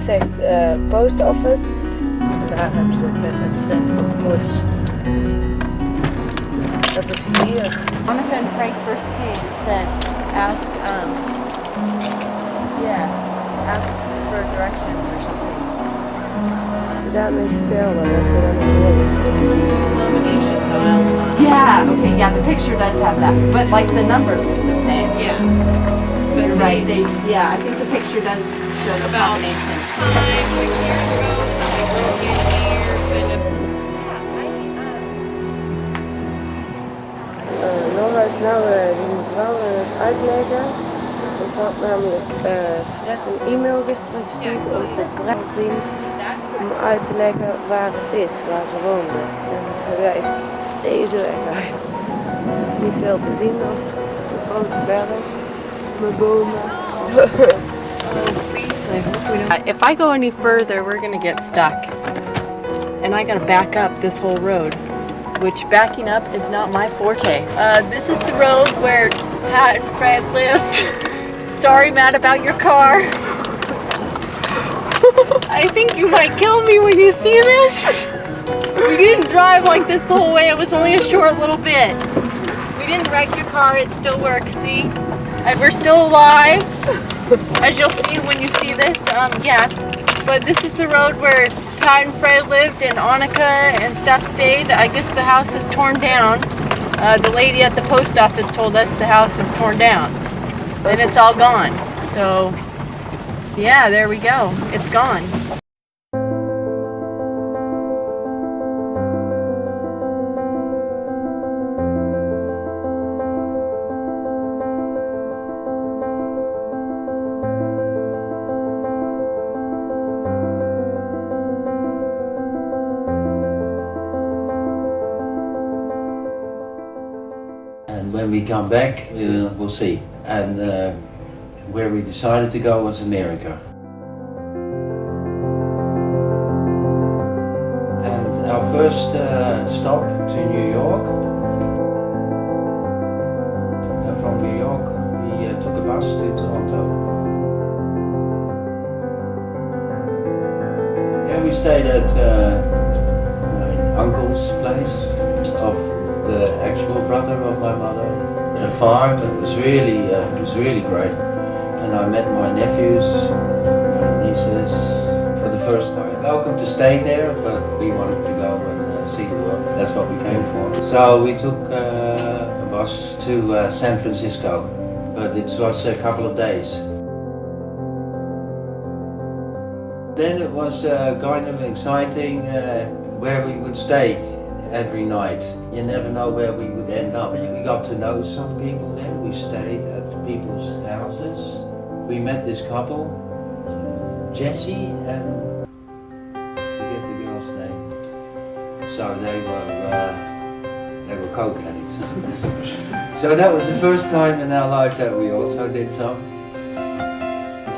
het zegt post office. En daar hebben ze met een vriend ontmoet. Dat is hier. Monica and Frank first came to ask, ask for directions or something. Als ze daarmee speelden, was ze dan een Combination dials on. Yeah, okay, yeah, the picture does have that, but like the numbers look the same. Yeah. You're right, I think the picture does show the combination. 5, 6 years ago, somebody broke in here, kind of. Laura is nou die mevrouw aan het uitleggen. Er zat namelijk Fred een e-mail gisteren gestuurd om te zien om uit te leggen waar het is, waar ze wonen. En ze wijst deze weg uit. Niet veel te zien als een grote berg, mijn bomen. If I go any further, we're gonna get stuck. And I gotta back up this whole road, which backing up is not my forte. This is the road where Pat and Fred lived. Sorry, Matt, about your car. I think you might kill me when you see this. We didn't drive like this the whole way. It was only a short little bit. We didn't wreck your car. It still works, see? And we're still alive, as you'll see when you see this. Yeah, but this is the road where Pat and Fred lived and Annika and Steph stayed. I guess the house is torn down. The lady at the post office told us the house is torn down and it's all gone. So yeah, there we go. It's gone. When we come back, we'll see. And where we decided to go was America. And our first stop to New York. And from New York, we took a bus to Toronto. Yeah, we stayed at my uncle's place of the actual brother of my mother, in a farm. It was really great, and I met my nephews, my nieces for the first time. Welcome to stay there, but we wanted to go and see the world. That's what we came for. So we took a bus to San Francisco, but it was a couple of days. Then it was kind of exciting where we would stay every night. You never know where we would end up. We got to know some people there. We stayed at people's houses. We met this couple, Jesse and I forget the girl's name. So they were coke addicts. So that was the first time in our life that we also did some.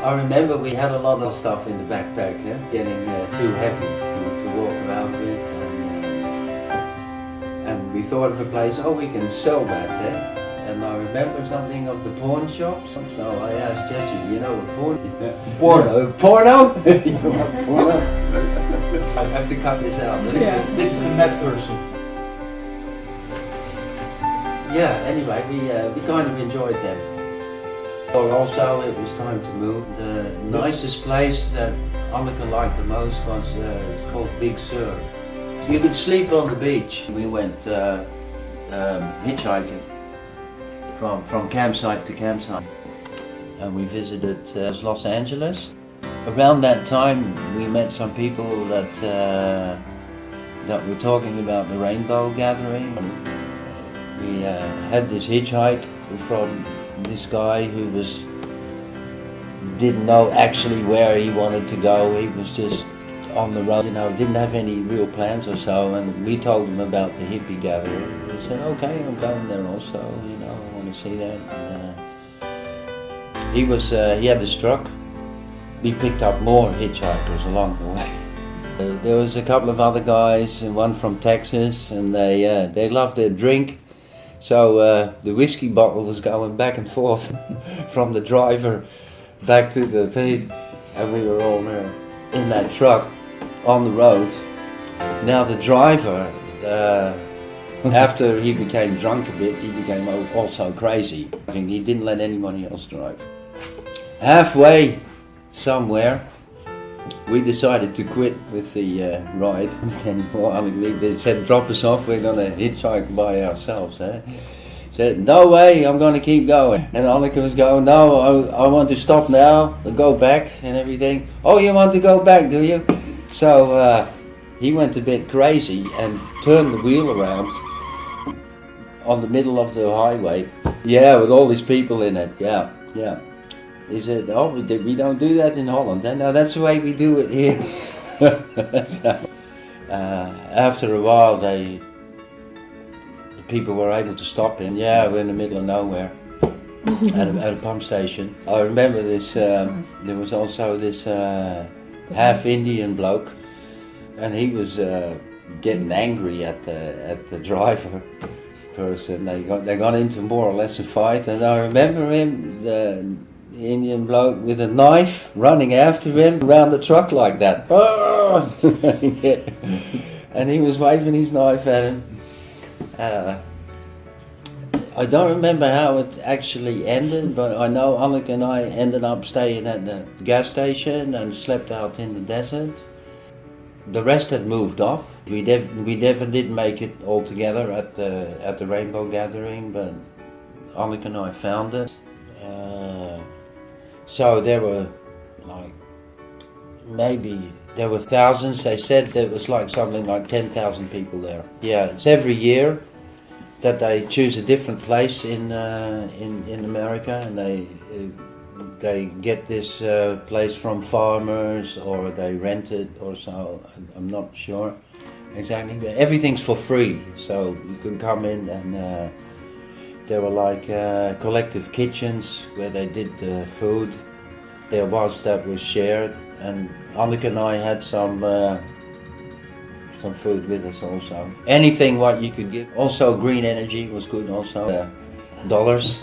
I remember we had a lot of stuff in the backpack, getting too heavy to walk around with. And we thought of a place, oh, we can sell that, And I remember something of the pawn shops. So I asked Jesse, you know what porno? Porno? You know what porno? I have to cut this out. This is the net version. Yeah, anyway, we kind of enjoyed them. Or also, it was time to move. The nicest place that Annika liked the most was, it's called Big Sur. You could sleep on the beach. We went hitchhiking from campsite to campsite, and we visited Los Angeles. Around that time, we met some people that were talking about the rainbow gathering. We had this hitchhike from this guy who didn't know actually where he wanted to go. He was just on the road, didn't have any real plans or so, and we told him about the hippie gathering. He said, okay, I'm going there also, I want to see that. And, he had this truck. We picked up more hitchhikers along the way. There was a couple of other guys, and one from Texas, and they loved their drink. So the whiskey bottle was going back and forth from the driver back to the thing, and we were all there. in that truck on the road. Now the driver, after he became drunk a bit, he became also crazy. He didn't let anybody else drive. Halfway somewhere, we decided to quit with the ride anymore. I mean, they said, drop us off, we're going to hitchhike by ourselves. Said, no way, I'm going to keep going. And Anneke was going, no, I want to stop now, go back and everything. Oh, you want to go back, do you? So he went a bit crazy and turned the wheel around on the middle of the highway. Yeah, with all these people in it, yeah. He said, oh, we don't do that in Holland. No, that's the way we do it here. So, after a while, the people were able to stop him. Yeah, we're in the middle of nowhere, at a pump station. I remember this, there was also this half Indian bloke, and he was getting angry at the driver person. They got into more or less a fight, and I remember him, the Indian bloke with a knife running after him around the truck like that. And he was waving his knife at him. I don't remember how it actually ended, but I know Anneke and I ended up staying at the gas station and slept out in the desert. The rest had moved off. We never did make it all together at the Rainbow Gathering, but Anneke and I found it. So there were there were thousands. They said there was something like 10,000 people there. Yeah, it's every year that they choose a different place in America, and they get this place from farmers, or they rent it or so. I'm not sure exactly, but everything's for free, so you can come in, and there were collective kitchens where they did the food. There was that was shared, and Anneke and I had some food with us also. Anything what you could give. Also green energy was good also. Dollars.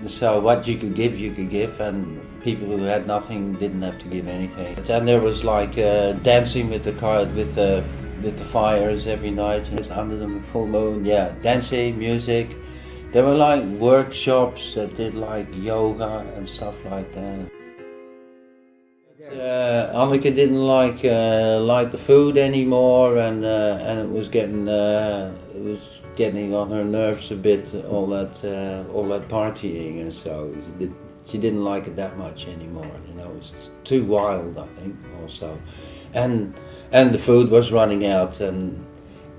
So what you could give, and people who had nothing didn't have to give anything. And there was dancing with the fires every night, under the full moon. Yeah, dancing, music. There were workshops that did yoga and stuff like that. Anneke didn't like the food anymore, and it was getting on her nerves a bit, all that partying, and so she didn't like it that much anymore. It was too wild, I think, also, and the food was running out, and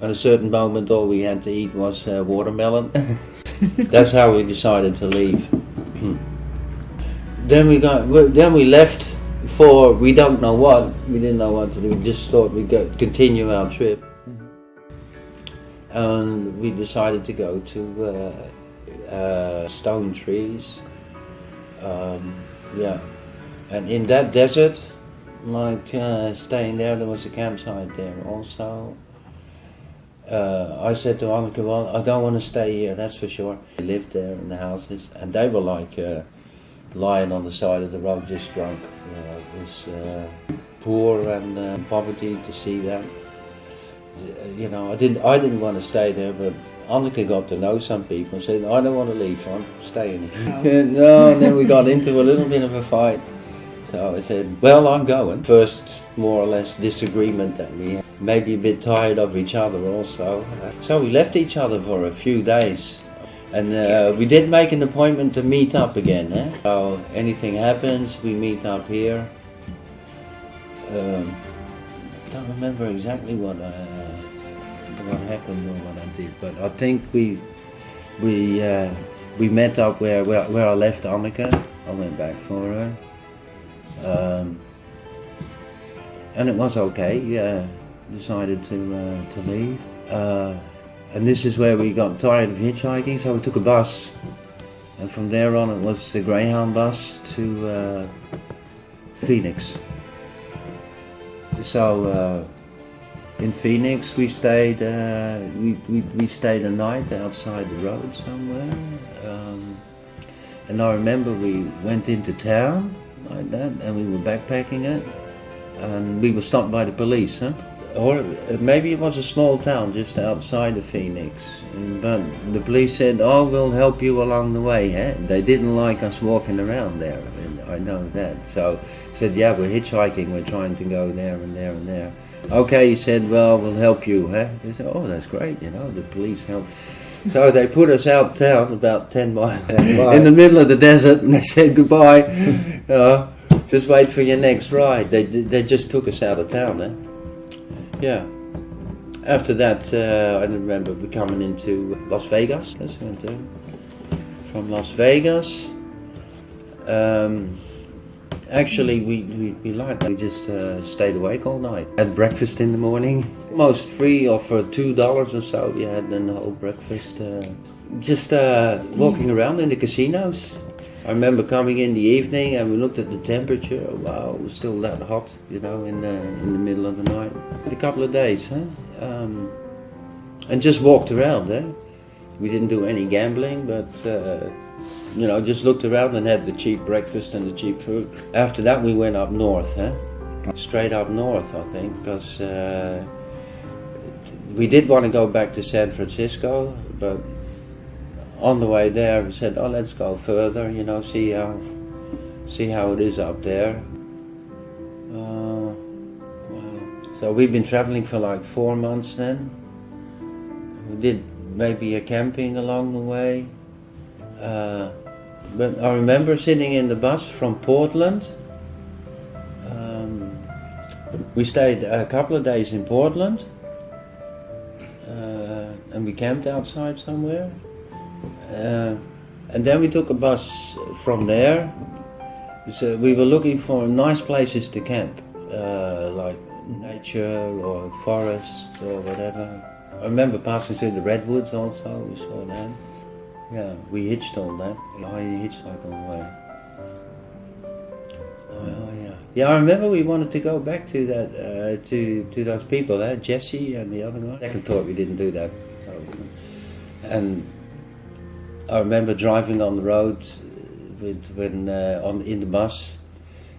at a certain moment all we had to eat was watermelon. That's how we decided to leave. Then we left for we don't know what. We didn't know what to do. We just thought we'd continue our trip, and we decided to go to Stone Trees. Yeah, and in that desert, staying there was a campsite there also. I said to Anneke, well, I don't want to stay here, that's for sure. We lived there in the houses, and they were lying on the side of the road, just drunk. It was poor and poverty to see that. I didn't want to stay there, but Anneke got to know some people and said, I don't want to leave, I'm staying here. No, and then we got into a little bit of a fight. So I said, well, I'm going. First, more or less, disagreement that we had. Maybe a bit tired of each other also. So we left each other for a few days. And we did make an appointment to meet up again. So anything happens, we meet up here. I don't remember exactly what happened or what I did, but I think we met up where I left Anneke. I went back for her. And it was okay. Yeah, decided to leave. And this is where we got tired of hitchhiking, so we took a bus. And from there on, it was the Greyhound bus to Phoenix. So in Phoenix, we stayed. We stayed a night outside the road somewhere. And I remember we went into town. like that, and we were backpacking it, and we were stopped by the police, huh? Or maybe it was a small town just outside of Phoenix, but the police said, oh, we'll help you along the way, huh? They didn't like us walking around there, and I know that, so said, yeah, we're hitchhiking, we're trying to go there and there and there. Okay, he said, well, we'll help you, huh? They said, oh, that's great, you know, the police help. So they put us out town, about 10 miles, in the middle of the desert, and they said goodbye. Just wait for your next ride. They just took us out of town, eh? Yeah. After that, I remember we coming into Las Vegas. From Las Vegas. Actually, we liked it. We just stayed awake all night. Had breakfast in the morning. Almost free, or for $2 or so, we had the whole breakfast. Just walking around in the casinos. I remember coming in the evening and we looked at the temperature. Wow, it was still that hot, you know, in the middle of the night. A couple of days, huh? And just walked around, eh? We didn't do any gambling, but you know, just looked around and had the cheap breakfast and the cheap food. After that, we went up north, huh? Straight up north, I think, because we did want to go back to San Francisco, but on the way there, we said, oh, let's go further, you know, see how it is up there. Wow. So we've been traveling for like 4 months then. We did maybe a camping along the way. But I remember sitting in the bus from Portland. We stayed a couple of days in Portland, and we camped outside somewhere. And then we took a bus from there. So we were looking for nice places to camp, like nature or forests or whatever. I remember passing through the redwoods also, we saw that. Yeah, we hitched on that. I hitchhiked on the way. Oh yeah. Yeah, I remember we wanted to go back to that, to those people, Jesse and the other guy. Second thought we didn't do that. So, and I remember driving on the road in the bus,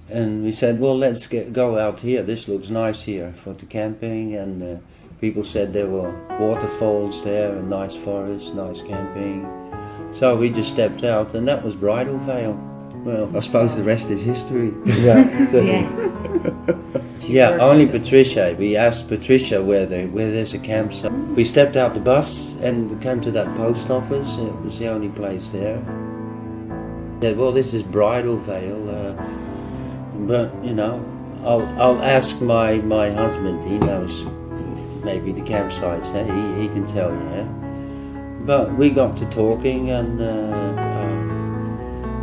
and we said, well, let's go out here. This looks nice here for the camping, and people said there were waterfalls there, and nice forest, nice camping. So we just stepped out, and that was Bridal Veil. Well, I suppose the rest is history. Yeah, certainly. Yeah, only Patricia. We asked Patricia where there's a campsite. We stepped out the bus and came to that post office. It was the only place there. Said, well, this is Bridal Veil, but you know, I'll ask my husband. He knows maybe the campsites. He can tell you. Yeah? But we got to talking and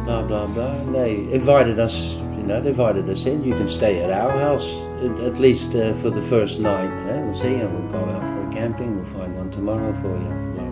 blah blah blah. And they invited us. They invited us in. You can stay at our house at least for the first night. We'll see, and we'll go out for a camping. We'll find one tomorrow for you. Blah